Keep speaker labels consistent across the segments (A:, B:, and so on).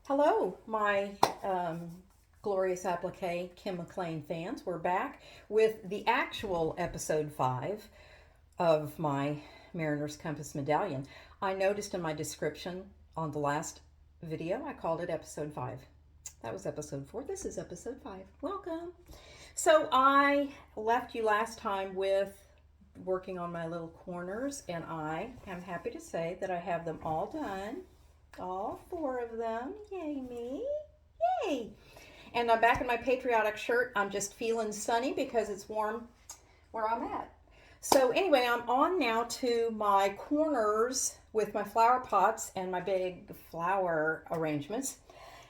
A: Hello, my glorious applique Kim McLean fans. We're back with the actual episode 5 of my Mariner's Compass Medallion. I noticed in my description on the last video, I called it episode 5. That was episode 4. This is episode 5. Welcome. So I left you last time with working on my little corners, and I am happy to say that I have them all done. All 4 of them. Yay me. Yay. And I'm back in my patriotic shirt. I'm just feeling sunny because it's warm where I'm at. So anyway, I'm on now to my corners with my flower pots and my big flower arrangements.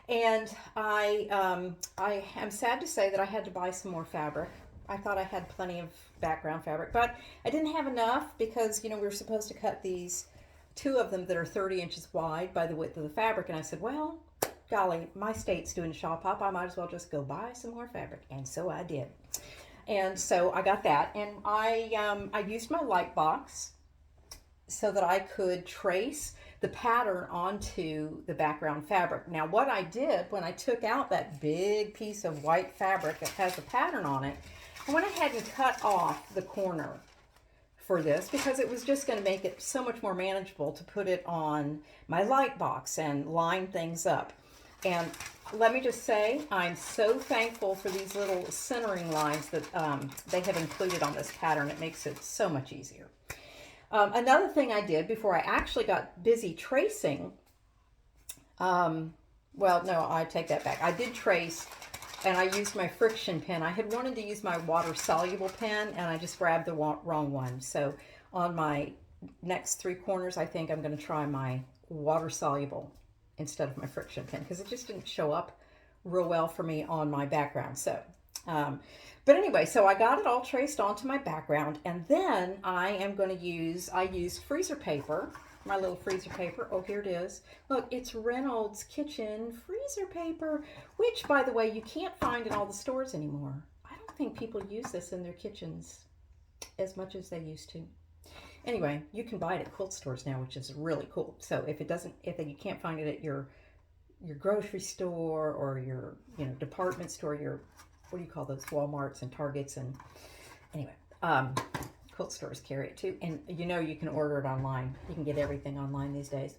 A: And I am sad to say that I had to buy some more fabric. I thought I had plenty of background fabric, but I didn't have enough because, we were supposed to cut these 2 of them that are 30 inches wide by the width of the fabric. And I said, well, golly, my state's doing a shop hop. I might as well just go buy some more fabric. And so I did. And so I got that. And I used my light box so that I could trace the pattern onto the background fabric. Now, what I did when I took out that big piece of white fabric that has a pattern on it, I went ahead and cut off the corner for this because it was just going to make it so much more manageable to put it on my light box and line things up. And let me just say, I'm so thankful for these little centering lines that they have included on this pattern. It makes it so much easier. Another thing I did before I actually got busy tracing, well, no, I take that back. I did trace, and I used my friction pen. I had wanted to use my water-soluble pen, and I just grabbed the wrong one. So on my next 3 corners, I think I'm going to try my water-soluble instead of my friction pen because it just didn't show up real well for me on my background. So, but anyway, so I got it all traced onto my background, and then I used freezer paper. My little freezer paper. Oh, here it is. Look, it's Reynolds Kitchen freezer paper, which, by the way, you can't find in all the stores anymore. I don't think people use this in their kitchens as much as they used to. Anyway, you can buy it at quilt stores now, which is really cool. So if you can't find it at your grocery store or your department store, your what do you call those, Walmarts and Targets, and anyway, quilt stores carry it too, and you can order it online. You can get everything online these days.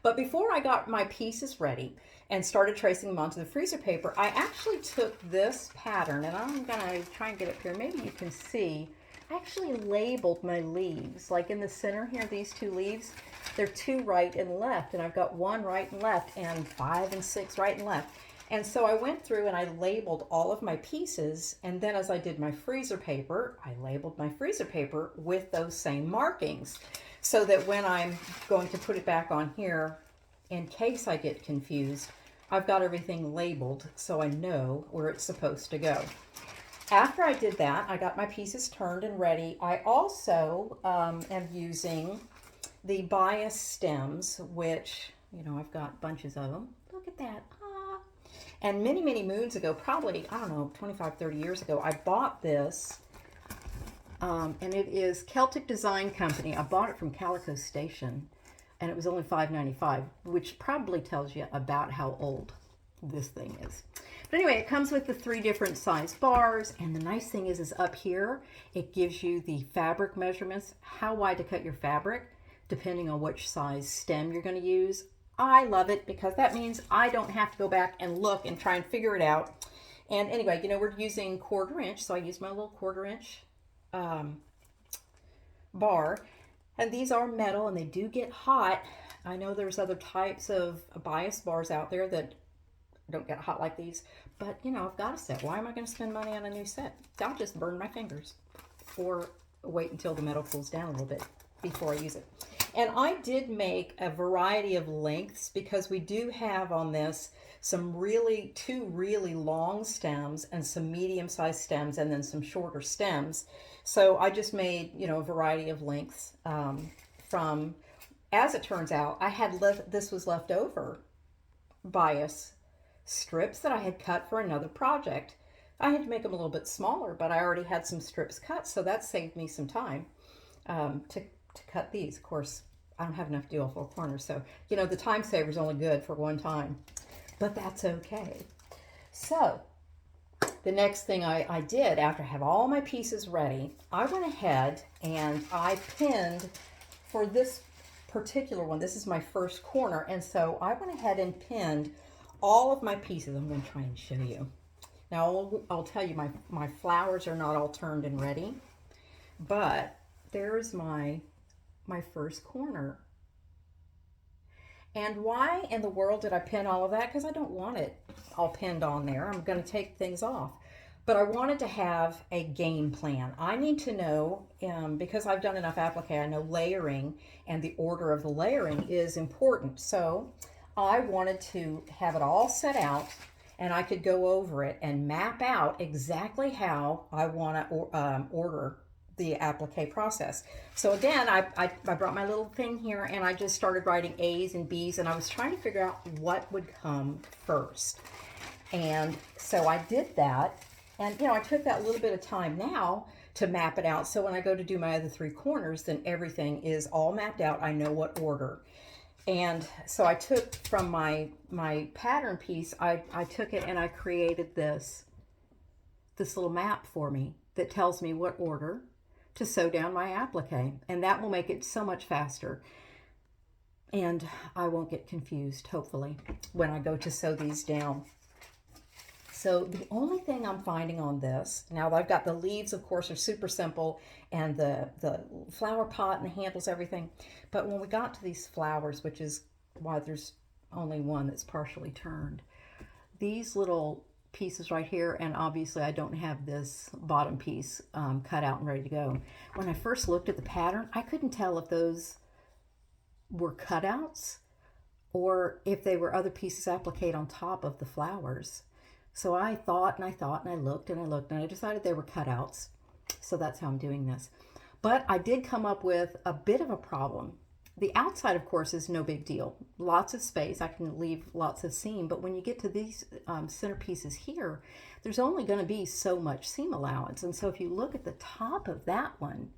A: But before I got my pieces ready and started tracing them onto the freezer paper, I actually took this pattern, and I'm gonna try and get up here. Maybe you can see. I actually labeled my leaves, like in the center here. These 2 leaves, they're 2 right and left, and I've got 1 right and left, and 5 and 6 right and left. And so I went through and I labeled all of my pieces, and then as I did my freezer paper, I labeled my freezer paper with those same markings so that when I'm going to put it back on here, in case I get confused, I've got everything labeled so I know where it's supposed to go. After I did that, I got my pieces turned and ready. I also am using the bias stems, which, I've got bunches of them. Look at that. And many, many moons ago, probably, I don't know, 25, 30 years ago, I bought this, and it is Celtic Design Company. I bought it from Calico Station, and it was only $5.95, which probably tells you about how old this thing is. But anyway, it comes with the 3 different size bars, and the nice thing is up here, it gives you the fabric measurements, how wide to cut your fabric, depending on which size stem you're going to use. I love it because that means I don't have to go back and look and try and figure it out. And anyway, we're using 1/4 inch, so I use my little 1/4 inch bar. And these are metal, and they do get hot. I know there's other types of bias bars out there that don't get hot like these, but I've got a set. Why am I going to spend money on a new set? I'll just burn my fingers, or wait until the metal cools down a little bit before I use it. And I did make a variety of lengths because we do have on this some 2 really long stems and some medium-sized stems and then some shorter stems. So I just made, a variety of lengths from, as it turns out, this was left over bias strips that I had cut for another project. I had to make them a little bit smaller, but I already had some strips cut, so that saved me some time to cut these. Of course, I don't have enough to do all 4 corners, so the time saver is only good for one time. but that's okay. So the next thing I did after I have all my pieces ready, I went ahead and I pinned for this particular one. This is my first corner, and so I went ahead and pinned all of my pieces. I'm going to try and show you. Now I'll tell you my flowers are not all turned and ready, but there's my first corner. And why in the world did I pin all of that? Because I don't want it all pinned on there. I'm going to take things off. But I wanted to have a game plan. I need to know, because I've done enough applique, I know layering and the order of the layering is important. So I wanted to have it all set out, and I could go over it and map out exactly how I want to order the applique process. So again, I brought my little thing here and I just started writing A's and B's, and I was trying to figure out what would come first. And so I did that, and I took that little bit of time now to map it out, so when I go to do my other three corners, then everything is all mapped out. I know what order. And so I took from my pattern piece, I took it and I created this little map for me that tells me what order to sew down my applique, and that will make it so much faster, and I won't get confused, hopefully, when I go to sew these down. So the only thing I'm finding on this, now that I've got the leaves, of course, are super simple, and the flower pot and the handles, everything, but when we got to these flowers, which is why there's only one that's partially turned, these little pieces right here, and obviously I don't have this bottom piece cut out and ready to go. When I first looked at the pattern, I couldn't tell if those were cutouts or if they were other pieces appliqued on top of the flowers. So I thought and I thought and I looked and I looked and I decided they were cutouts. So that's how I'm doing this. But I did come up with a bit of a problem. The outside, of course, is no big deal. Lots of space. I can leave lots of seam. But when you get to these center pieces here, there's only going to be so much seam allowance. And so if you look at the top of that one,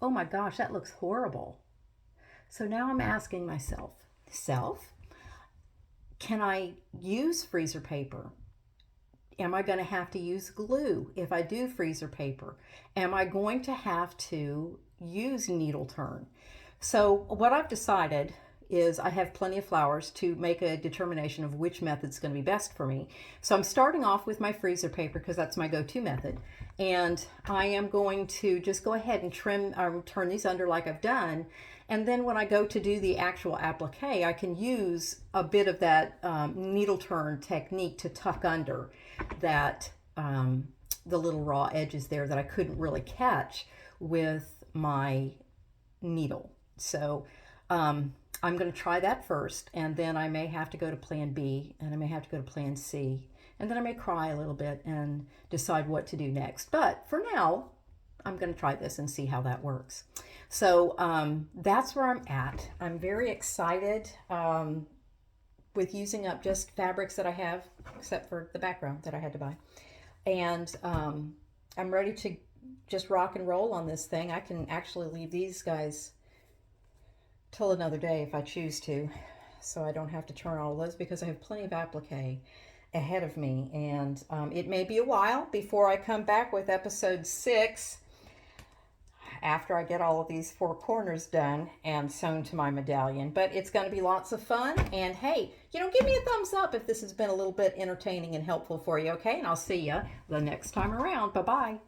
A: oh my gosh, that looks horrible. So now I'm asking myself, can I use freezer paper? Am I going to have to use glue if I do freezer paper? Am I going to have to use needle turn? So what I've decided is I have plenty of flowers to make a determination of which method's going to be best for me. So I'm starting off with my freezer paper because that's my go-to method. And I am going to just go ahead and trim or turn these under like I've done. And then when I go to do the actual applique, I can use a bit of that needle turn technique to tuck under that the little raw edges there that I couldn't really catch with my needle. So I'm going to try that first, and then I may have to go to plan B, and I may have to go to plan C, and then I may cry a little bit and decide what to do next. But for now, I'm going to try this and see how that works. So that's where I'm at. I'm very excited with using up just fabrics that I have, except for the background that I had to buy. And I'm ready to just rock and roll on this thing. I can actually leave these guys till another day if I choose to, so I don't have to turn all of those because I have plenty of applique ahead of me. And it may be a while before I come back with episode 6 after I get all of these 4 corners done and sewn to my medallion, but it's going to be lots of fun. And hey, give me a thumbs up if this has been a little bit entertaining and helpful for you, okay? And I'll see you the next time around. Bye-bye.